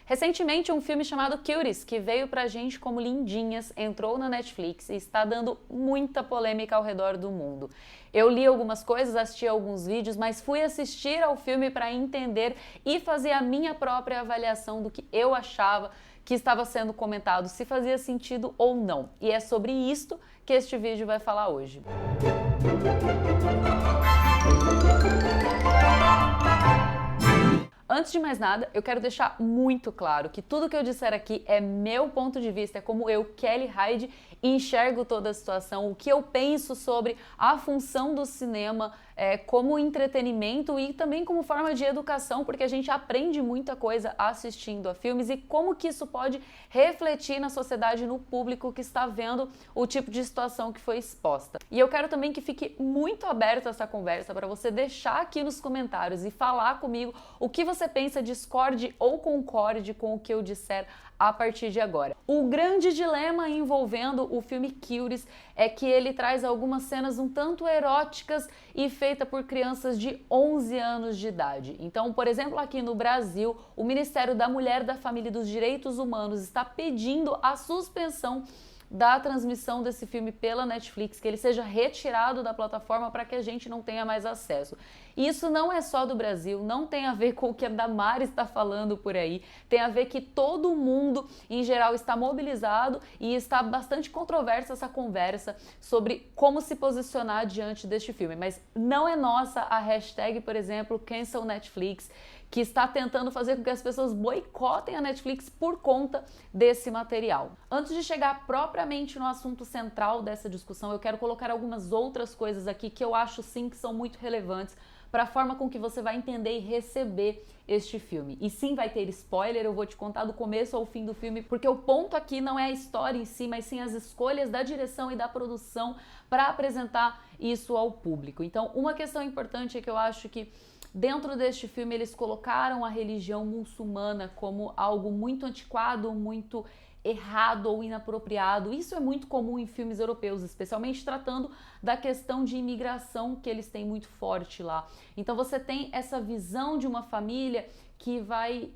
Recentemente, um filme chamado Cuties, que veio pra gente como lindinhas, entrou na Netflix e está dando muita polêmica ao redor do mundo. Eu li algumas coisas, assisti alguns vídeos, mas fui assistir ao filme para entender e fazer a minha própria avaliação do que eu achava que estava sendo comentado, se fazia sentido ou não. E é sobre isto que este vídeo vai falar hoje. Antes de mais nada, eu quero deixar muito claro que tudo que eu disser aqui é meu ponto de vista, é como eu, Kelly Hyde, enxergo toda a situação, o que eu penso sobre a função do cinema como entretenimento e também como forma de educação, porque a gente aprende muita coisa assistindo a filmes e como que isso pode refletir na sociedade, no público que está vendo o tipo de situação que foi exposta. E eu quero também que fique muito aberta essa conversa para você deixar aqui nos comentários e falar comigo o que você pensa, discorde ou concorde com o que eu disser a partir de agora. O grande dilema envolvendo o filme Cuties é que ele traz algumas cenas um tanto eróticas e feita por crianças de 11 anos de idade. Então, por exemplo, aqui no Brasil, o Ministério da Mulher, da Família e dos Direitos Humanos está pedindo a suspensão da transmissão desse filme pela Netflix, que ele seja retirado da plataforma para que a gente não tenha mais acesso. E isso não é só do Brasil, não tem a ver com o que a Damari está falando por aí, tem a ver que todo mundo, em geral, está mobilizado e está bastante controversa essa conversa sobre como se posicionar diante deste filme. Mas não é nossa a hashtag, por exemplo, Cancel Netflix, que está tentando fazer com que as pessoas boicotem a Netflix por conta desse material. Antes de chegar propriamente no assunto central dessa discussão, eu quero colocar algumas outras coisas aqui que eu acho sim que são muito relevantes para a forma com que você vai entender e receber este filme. E sim, vai ter spoiler, eu vou te contar do começo ao fim do filme, porque o ponto aqui não é a história em si, mas sim as escolhas da direção e da produção para apresentar isso ao público. Então, uma questão importante é que eu acho que dentro deste filme eles colocaram a religião muçulmana como algo muito antiquado, muito errado ou inapropriado. Isso é muito comum em filmes europeus, especialmente tratando da questão de imigração que eles têm muito forte lá. Então você tem essa visão de uma família que vai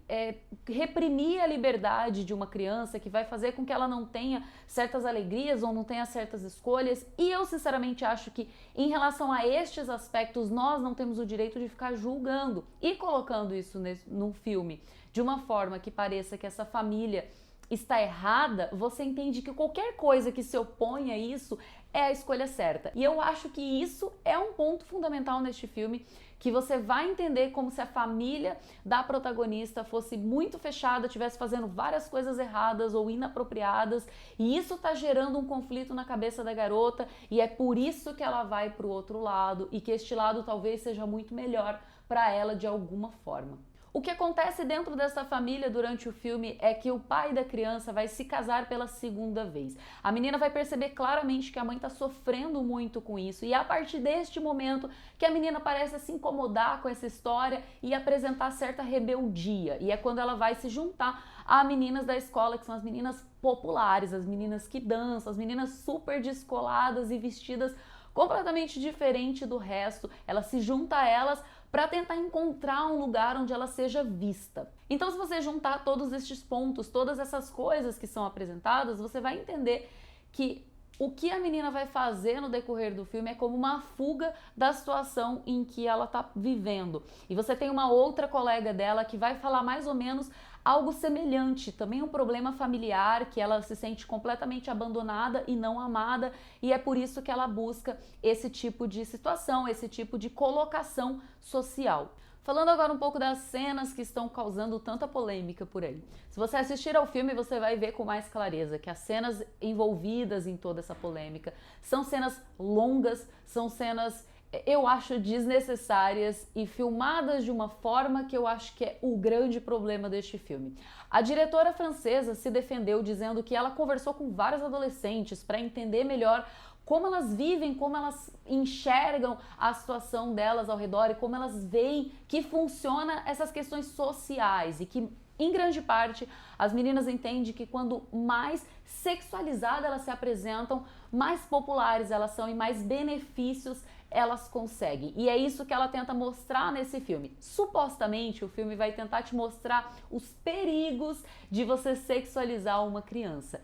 reprimir a liberdade de uma criança, que vai fazer com que ela não tenha certas alegrias ou não tenha certas escolhas. E eu sinceramente acho que em relação a estes aspectos nós não temos o direito de ficar julgando e colocando isso no filme de uma forma que pareça que essa família está errada. Você entende que qualquer coisa que se opõe a isso é a escolha certa. E eu acho que isso é um ponto fundamental neste filme, que você vai entender como se a família da protagonista fosse muito fechada, estivesse fazendo várias coisas erradas ou inapropriadas, e isso tá gerando um conflito na cabeça da garota, e é por isso que ela vai pro outro lado, e que este lado talvez seja muito melhor para ela de alguma forma. O que acontece dentro dessa família durante o filme é que o pai da criança vai se casar pela segunda vez. A menina vai perceber claramente que a mãe está sofrendo muito com isso, e é a partir deste momento que a menina parece se incomodar com essa história e apresentar certa rebeldia. E é quando ela vai se juntar a meninas da escola, que são as meninas populares, as meninas que dançam, as meninas super descoladas e vestidas completamente diferente do resto. Ela se junta a elas para tentar encontrar um lugar onde ela seja vista. Então, se você juntar todos estes pontos, todas essas coisas que são apresentadas, você vai entender que o que a menina vai fazer no decorrer do filme é como uma fuga da situação em que ela está vivendo. E você tem uma outra colega dela que vai falar mais ou menos algo semelhante, também um problema familiar, que ela se sente completamente abandonada e não amada, e é por isso que ela busca esse tipo de situação, esse tipo de colocação social. Falando agora um pouco das cenas que estão causando tanta polêmica por aí. Se você assistir ao filme, você vai ver com mais clareza que as cenas envolvidas em toda essa polêmica são cenas longas, são cenas, eu acho, desnecessárias e filmadas de uma forma que eu acho que é o grande problema deste filme. A diretora francesa se defendeu dizendo que ela conversou com vários adolescentes para entender melhor como elas vivem, como elas enxergam a situação delas ao redor e como elas veem que funciona essas questões sociais, e que, em grande parte, as meninas entendem que quando mais sexualizadas elas se apresentam, mais populares elas são e mais benefícios elas conseguem. E é isso que ela tenta mostrar nesse filme. Supostamente, o filme vai tentar te mostrar os perigos de você sexualizar uma criança.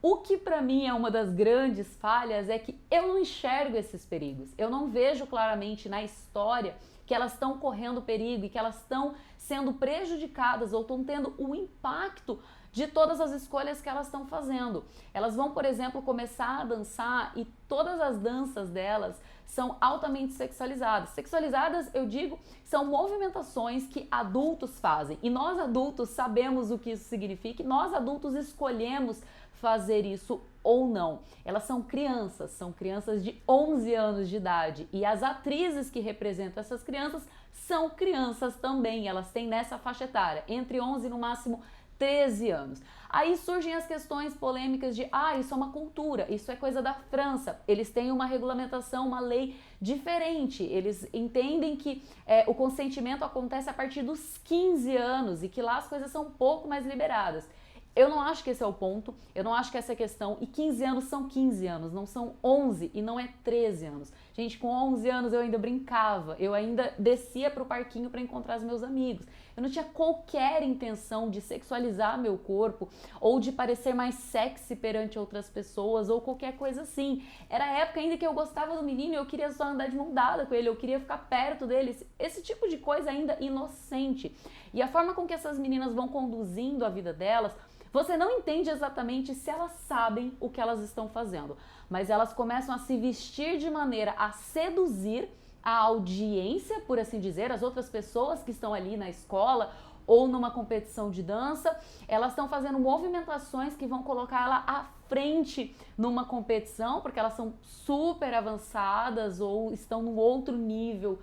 O que para mim é uma das grandes falhas é que eu não enxergo esses perigos. Eu não vejo claramente na história que elas estão correndo perigo e que elas estão sendo prejudicadas ou estão tendo o impacto de todas as escolhas que elas estão fazendo. Elas vão, por exemplo, começar a dançar e todas as danças delas são altamente sexualizadas. Sexualizadas, eu digo, são movimentações que adultos fazem. E nós adultos sabemos o que isso significa, e nós adultos escolhemos fazer isso ou não. Elas são crianças de 11 anos de idade e as atrizes que representam essas crianças são crianças também, elas têm nessa faixa etária, entre 11 e no máximo 13 anos. Aí surgem as questões polêmicas de, isso é uma cultura, isso é coisa da França, eles têm uma regulamentação, uma lei diferente, eles entendem que o consentimento acontece a partir dos 15 anos e que lá as coisas são um pouco mais liberadas. Eu não acho que esse é o ponto, eu não acho que essa é a questão, e 15 anos são 15 anos, não são 11 e não é 13 anos. Gente, com 11 anos eu ainda brincava, eu ainda descia pro parquinho para encontrar os meus amigos. Eu não tinha qualquer intenção de sexualizar meu corpo ou de parecer mais sexy perante outras pessoas ou qualquer coisa assim. Era a época ainda que eu gostava do menino e eu queria só andar de mão dada com ele, eu queria ficar perto dele, esse tipo de coisa ainda inocente. E a forma com que essas meninas vão conduzindo a vida delas, você não entende exatamente se elas sabem o que elas estão fazendo, mas elas começam a se vestir de maneira a seduzir a audiência, por assim dizer, as outras pessoas que estão ali na escola ou numa competição de dança. Elas estão fazendo movimentações que vão colocar ela à frente numa competição, porque elas são super avançadas ou estão num outro nível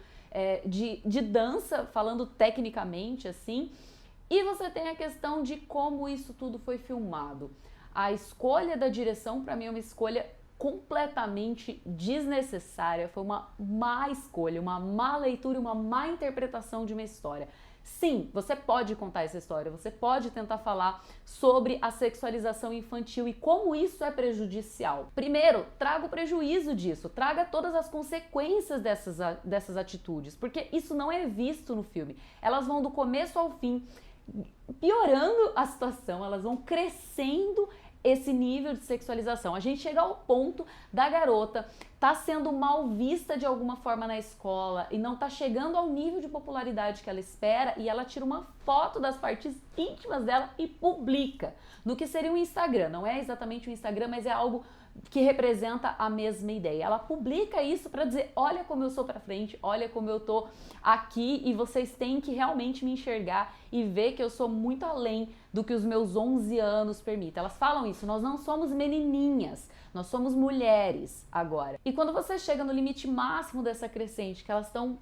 de dança, falando tecnicamente assim. E você tem a questão de como isso tudo foi filmado. A escolha da direção, para mim, é uma escolha completamente desnecessária. Foi uma má escolha, uma má leitura, uma má interpretação de uma história. Sim, você pode contar essa história, você pode tentar falar sobre a sexualização infantil e como isso é prejudicial. Traga o prejuízo disso, traga todas as consequências dessas atitudes, porque isso não é visto no filme. Elas vão do começo ao fim piorando a situação, elas vão crescendo esse nível de sexualização. A gente chega ao ponto da garota tá sendo mal vista de alguma forma na escola e não tá chegando ao nível de popularidade que ela espera, e ela tira uma foto das partes íntimas dela e publica no que seria um Instagram. Não é exatamente um Instagram, mas é algo que representa a mesma ideia. Ela publica isso para dizer, olha como eu sou pra frente, olha como eu tô aqui e vocês têm que realmente me enxergar e ver que eu sou muito além do que os meus 11 anos permitem. Elas falam isso, nós não somos menininhas, nós somos mulheres agora. E quando você chega no limite máximo dessa crescente, que elas estão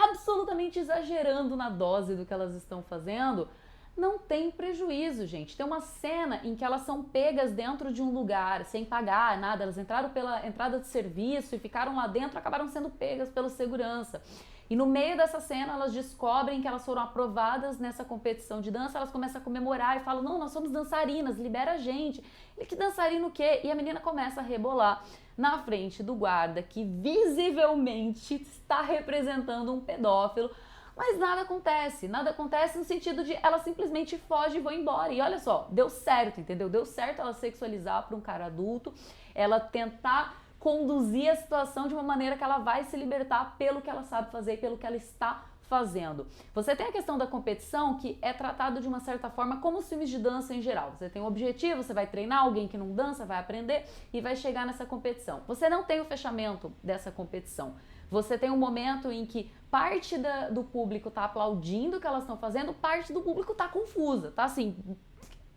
absolutamente exagerando na dose do que elas estão fazendo, não tem prejuízo, gente. Tem uma cena em que elas são pegas dentro de um lugar, sem pagar nada. Elas entraram pela entrada de serviço e ficaram lá dentro, acabaram sendo pegas pelo segurança. E no meio dessa cena, elas descobrem que elas foram aprovadas nessa competição de dança, elas começam a comemorar e falam, não, nós somos dançarinas, libera a gente. E que dançarina o quê? E a menina começa a rebolar na frente do guarda, que visivelmente está representando um pedófilo. Mas nada acontece no sentido de ela simplesmente foge e vai embora. E olha só, deu certo, entendeu? Deu certo ela sexualizar para um cara adulto, ela tentar conduzir a situação de uma maneira que ela vai se libertar pelo que ela sabe fazer, pelo que ela está fazendo. Você tem a questão da competição, que é tratado de uma certa forma como os filmes de dança em geral. Você tem um objetivo, você vai treinar, alguém que não dança vai aprender e vai chegar nessa competição. Você não tem o fechamento dessa competição. Você tem um momento em que parte do público tá aplaudindo o que elas estão fazendo, parte do público tá confusa, tá assim,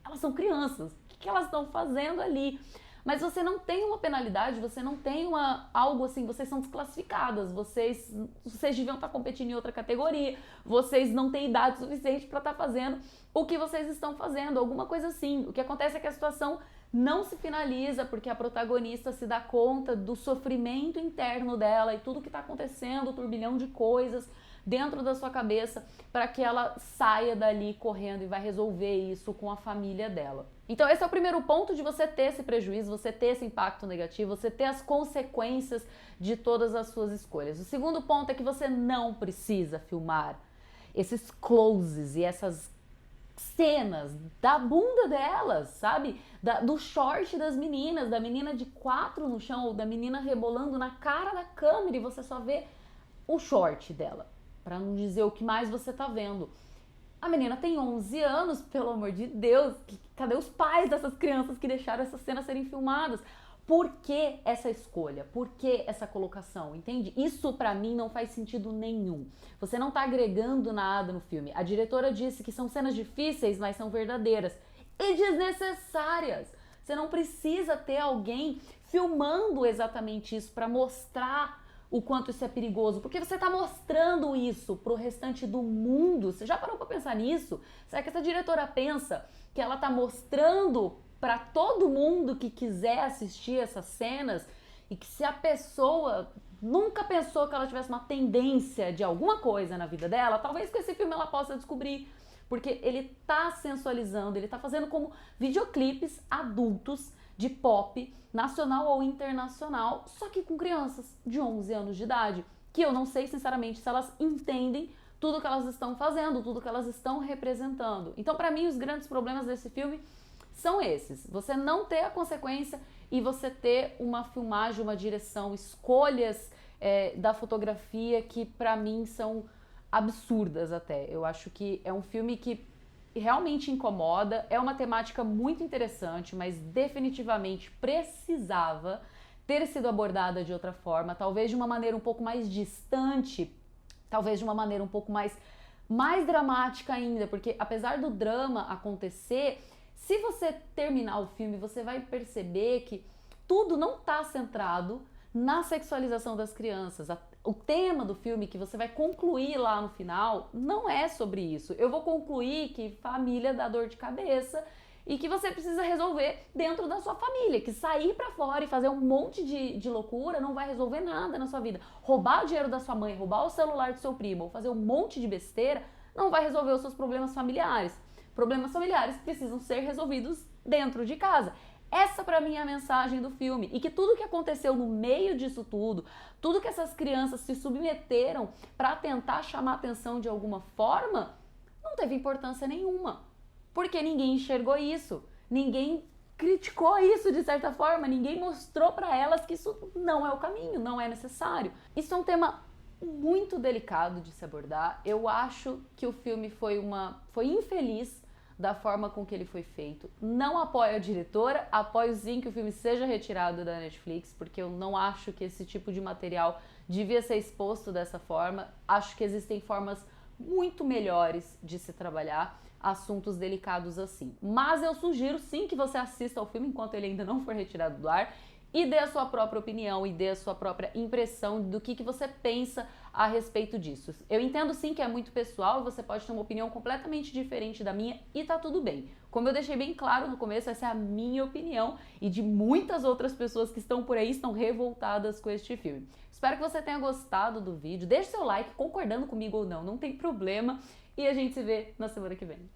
elas são crianças, o que elas estão fazendo ali? Mas você não tem uma penalidade, você não tem algo assim, vocês são desclassificadas, vocês deviam estar competindo em outra categoria, vocês não têm idade suficiente para estar fazendo o que vocês estão fazendo, alguma coisa assim. O que acontece é que a situação não se finaliza porque a protagonista se dá conta do sofrimento interno dela e tudo que está acontecendo, o turbilhão de coisas dentro da sua cabeça para que ela saia dali correndo e vai resolver isso com a família dela. Então esse é o primeiro ponto de você ter esse prejuízo, você ter esse impacto negativo, você ter as consequências de todas as suas escolhas. O segundo ponto é que você não precisa filmar esses closes e essas cenas da bunda delas, sabe? Do short das meninas, da menina de 4 no chão, ou da menina rebolando na cara da câmera e você só vê o short dela, pra não dizer o que mais você tá vendo. A menina tem 11 anos, pelo amor de Deus, cadê os pais dessas crianças que deixaram essas cenas serem filmadas? Por que essa escolha? Por que essa colocação? Entende? Isso pra mim não faz sentido nenhum. Você não tá agregando nada no filme. A diretora disse que são cenas difíceis, mas são verdadeiras e desnecessárias. Você não precisa ter alguém filmando exatamente isso pra mostrar o quanto isso é perigoso, porque você tá mostrando isso pro restante do mundo. Você já parou pra pensar nisso? Será que essa diretora pensa que ela tá mostrando para todo mundo que quiser assistir essas cenas e que se a pessoa nunca pensou que ela tivesse uma tendência de alguma coisa na vida dela, talvez com esse filme ela possa descobrir, porque ele tá sensualizando, ele tá fazendo como videoclipes adultos de pop, nacional ou internacional, só que com crianças de 11 anos de idade, que eu não sei sinceramente se elas entendem tudo que elas estão fazendo, tudo que elas estão representando. Então, para mim, os grandes problemas desse filme são esses: você não ter a consequência e você ter uma filmagem, uma direção, escolhas da fotografia que pra mim são absurdas até. Eu acho que é um filme que realmente incomoda, é uma temática muito interessante, mas definitivamente precisava ter sido abordada de outra forma, talvez de uma maneira um pouco mais distante, talvez de uma maneira um pouco mais dramática ainda, porque apesar do drama acontecer, se você terminar o filme, você vai perceber que tudo não está centrado na sexualização das crianças. O tema do filme que você vai concluir lá no final não é sobre isso. Eu vou concluir que família dá dor de cabeça e que você precisa resolver dentro da sua família, que sair pra fora e fazer um monte de loucura não vai resolver nada na sua vida. Roubar o dinheiro da sua mãe, roubar o celular do seu primo ou fazer um monte de besteira não vai resolver os seus problemas familiares. Problemas familiares precisam ser resolvidos dentro de casa. Essa pra mim é a mensagem do filme. E que tudo que aconteceu no meio disso tudo que essas crianças se submeteram pra tentar chamar a atenção de alguma forma, não teve importância nenhuma. Porque ninguém enxergou isso. Ninguém criticou isso de certa forma. Ninguém mostrou pra elas que isso não é o caminho, não é necessário. Isso é um tema muito delicado de se abordar. Eu acho que o filme foi infeliz da forma com que ele foi feito. Não apoio a diretora, apoio sim que o filme seja retirado da Netflix, porque eu não acho que esse tipo de material devia ser exposto dessa forma. Acho que existem formas muito melhores de se trabalhar assuntos delicados assim. Mas eu sugiro sim que você assista ao filme enquanto ele ainda não for retirado do ar e dê a sua própria opinião e dê a sua própria impressão do que você pensa a respeito disso. Eu entendo sim que é muito pessoal, você pode ter uma opinião completamente diferente da minha e tá tudo bem. Como eu deixei bem claro no começo, essa é a minha opinião e de muitas outras pessoas que estão por aí estão revoltadas com este filme. Espero que você tenha gostado do vídeo, deixe seu like concordando comigo ou não tem problema e a gente se vê na semana que vem.